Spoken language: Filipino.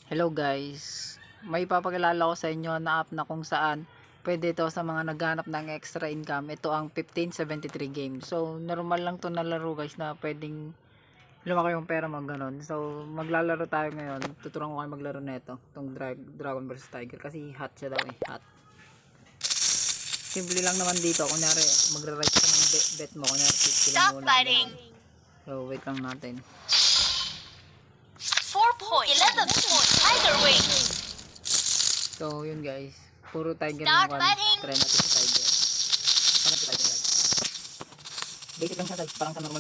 Hello guys, may papakilala ko sa inyo na app na kung saan pwede ito sa mga naghanap ng extra income. Ito ang 1573 game. So normal lang to na laro guys, na pwedeng lumaki yung pera mo ganon. So maglalaro tayo ngayon. Tuturuan ko kayo maglaro na ito, itong Dragon vs Tiger, kasi hot siya daw hot. Simple lang naman dito, kunyari magra-right ka ng bet mo, kunyari 50 lang muna. So wait lang natin. 4 points, 11 points, either way. So yun guys, puro Tiger Start naman. betting. Try natin sa Tiger. Parang sa Tiger guys. Basic lang siya guys, parang sa normal